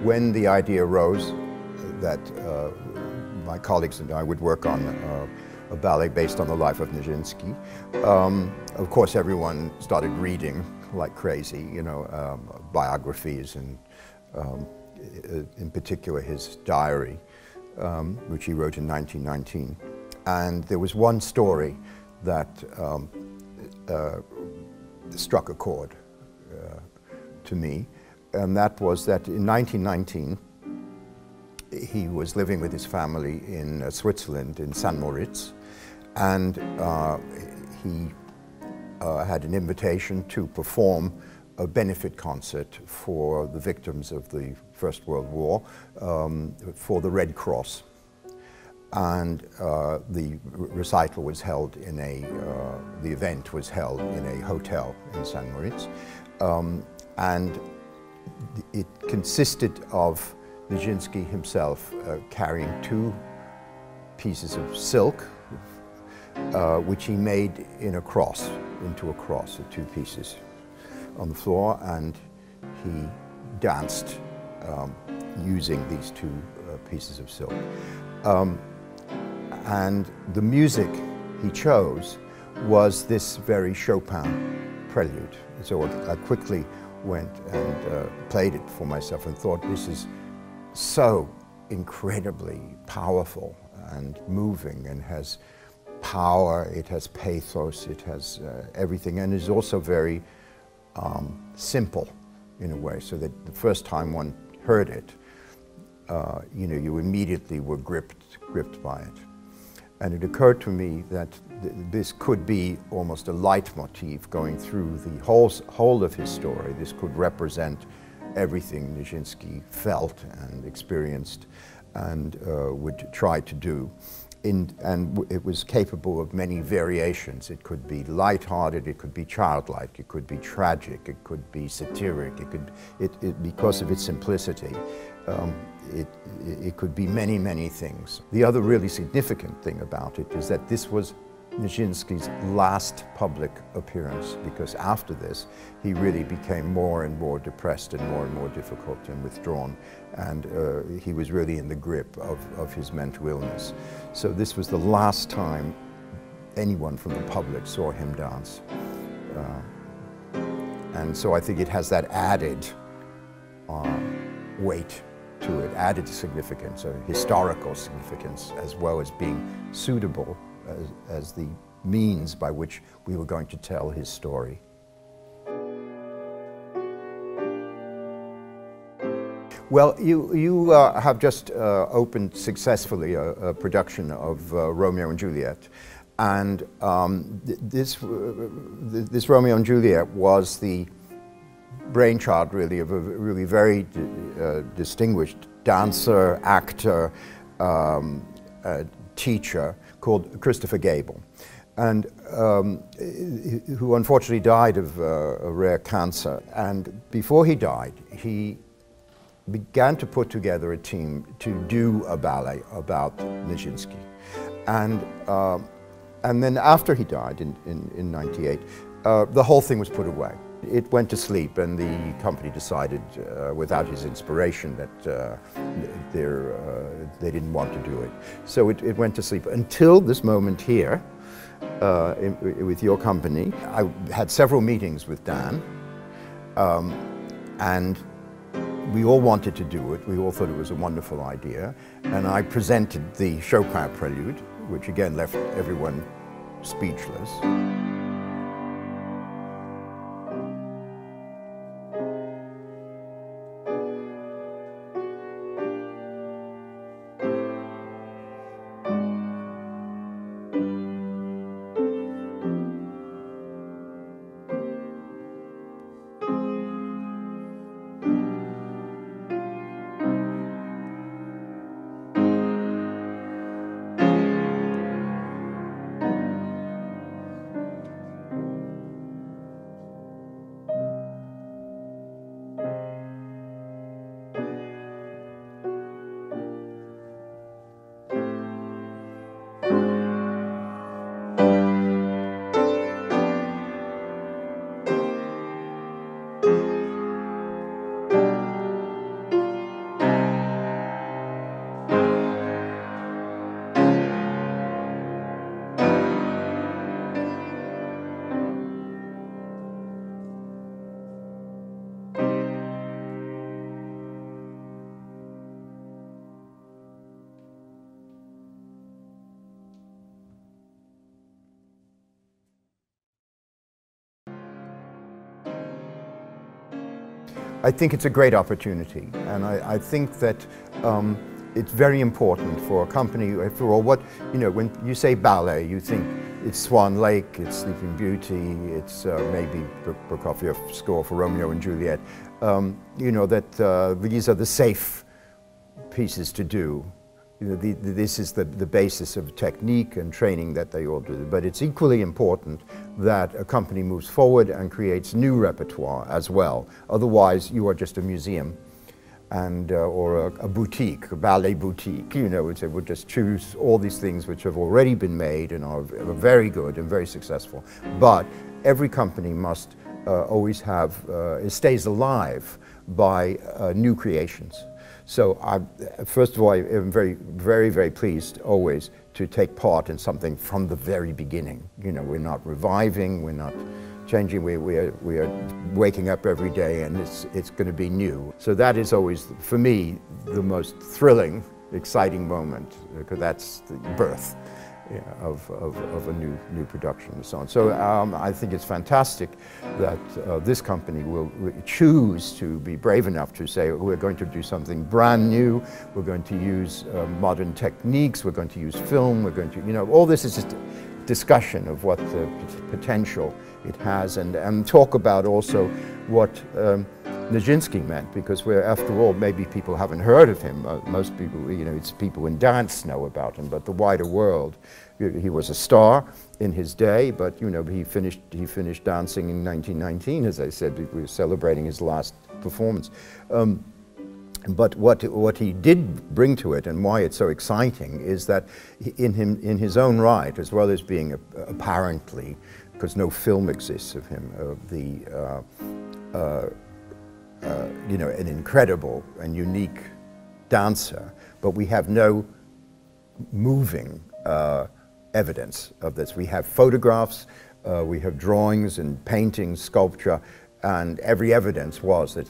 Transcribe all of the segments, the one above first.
when the idea arose that my colleagues and I would work on a ballet based on the life of Nižinskij, of course everyone started reading like crazy, you know, biographies and in particular his diary, which he wrote in 1919. And there was one story that struck a chord to me, and that was that in 1919 he was living with his family in Switzerland, in St. Moritz, and he had an invitation to perform a benefit concert for the victims of the First World War for the Red Cross. And the recital was held in the event was held in a hotel in St. Moritz. And it consisted of Nižinskij himself carrying two pieces of silk, which he made into a cross, the two pieces on the floor, and he danced using these two pieces of silk. And the music he chose was this very Chopin Prelude. So I quickly went and played it for myself and thought, this is so incredibly powerful and moving and has power, it has pathos, it has everything, and is also very simple in a way, so that the first time one heard it, you know, you immediately were gripped by it. And it occurred to me that this could be almost a leitmotif going through the whole of his story. This could represent everything Nižinskij felt and experienced and would try to do. And it was capable of many variations. It could be lighthearted, it could be childlike, it could be tragic, it could be satiric, because of its simplicity, it could be many, many things. The other really significant thing about it is that this was Nižinskij's last public appearance, because after this he really became more and more depressed and more difficult and withdrawn, and he was really in the grip of his mental illness. So this was the last time anyone from the public saw him dance. And so I think it has that added weight to it, added significance, a historical significance, as well as being suitable as the means by which we were going to tell his story. Well, you have just opened successfully a production of Romeo and Juliet, and this Romeo and Juliet was the brainchild, really, of a really very distinguished dancer, actor, teacher called Christopher Gable, and who unfortunately died of a rare cancer. And before he died, he began to put together a team to do a ballet about Nižinskij. And then after he died in '98, the whole thing was put away. It went to sleep, and the company decided, without his inspiration, that they didn't want to do it. So it went to sleep until this moment here, with your company. I had several meetings with Dan, and we all wanted to do it. We all thought it was a wonderful idea. And I presented the Chopin Prelude, which again left everyone speechless. I think it's a great opportunity, and I think that it's very important for a company. After all, what when you say ballet, you think it's Swan Lake, it's Sleeping Beauty, it's maybe Prokofiev's score for Romeo and Juliet. That these are the safe pieces to do. This is the basis of technique and training that they all do. But it's equally important that a company moves forward and creates new repertoire as well. Otherwise, you are just a museum and or a boutique, a ballet boutique. It would just choose all these things which have already been made and are very good and very successful. But every company must always have, it stays alive by new creations. So first of all, I am very pleased always to take part in something from the very beginning. We're not reviving, we're not changing, we are waking up every day and it's going to be new. So that is always, for me, the most thrilling, exciting moment, because that's the birth of a new production and so on. So I think it's fantastic that this company will choose to be brave enough to say we're going to do something brand new, we're going to use modern techniques, we're going to use film, we're going to, all this is just discussion of what the potential it has, and talk about also what Nižinskij meant, because after all, maybe people haven't heard of him. Most people, it's people in dance know about him, but the wider world, he was a star in his day, but he finished dancing in 1919, as I said. We were celebrating his last performance. But what he did bring to it, and why it's so exciting, is that in his own right, as well as being apparently, because no film exists of him, an incredible and unique dancer, but we have no moving evidence of this. We have photographs, we have drawings and paintings, sculpture, and every evidence was that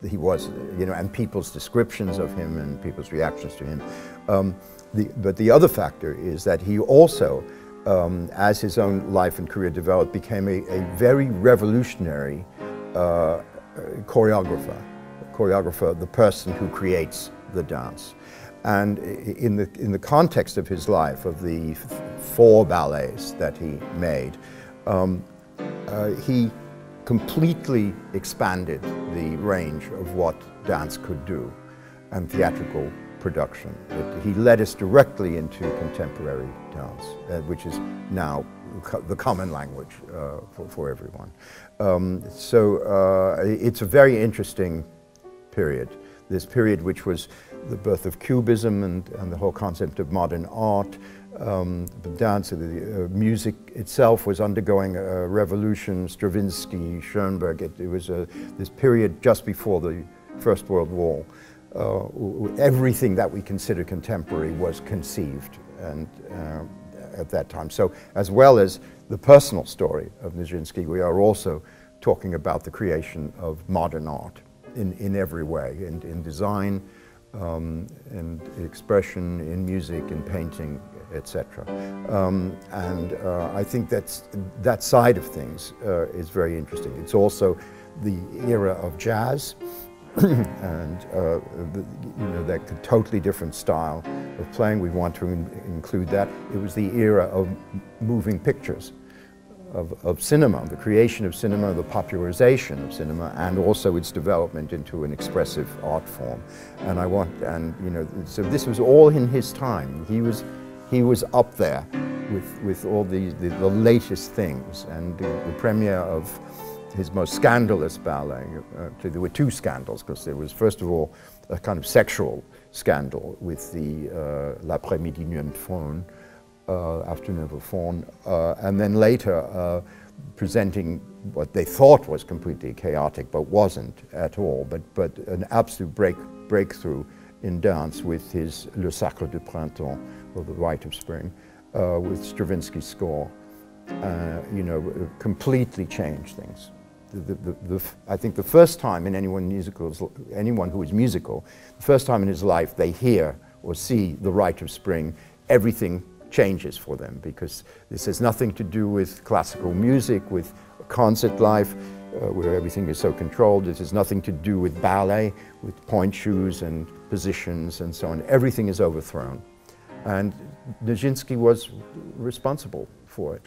he was, and people's descriptions of him and people's reactions to him. But the other factor is that he also, as his own life and career developed, became a very revolutionary choreographer, the person who creates the dance. And in the context of his life, of the 4 ballets that he made, he completely expanded the range of what dance could do and theatrical production. He led us directly into contemporary dance, which is now the common language for everyone. So it's a very interesting period. This period which was the birth of Cubism and the whole concept of modern art. The dance, the music itself was undergoing a revolution. Stravinsky, Schoenberg, it was this period just before the First World War. Everything that we consider contemporary was conceived and at that time. So as well as the personal story of Nižinskij, we are also talking about the creation of modern art in every way, in design, in expression, in music, in painting, etc. And I think that side of things is very interesting. It's also the era of jazz, and that totally different style of playing. We want to include that. It was the era of moving pictures, of cinema, the creation of cinema, the popularization of cinema, and also its development into an expressive art form. And so this was all in his time. He was up there with all the latest things, and the premiere of his most scandalous ballet. There were 2 scandals, because there was, first of all, a kind of sexual scandal with the L'après-midi d'une faune, afternoon of a faun, and then later presenting what they thought was completely chaotic, but wasn't at all, but an absolute breakthrough in dance with his Le Sacre du Printemps, or the Rite of Spring, with Stravinsky's score. Completely changed things. I think the first time in anyone who is musical, the first time in his life they hear or see the Rite of Spring, everything changes for them, because this has nothing to do with classical music, with concert life. where everything is so controlled. This has nothing to do with ballet, with point shoes and positions and so on. Everything is overthrown. And Nižinskij was responsible for it.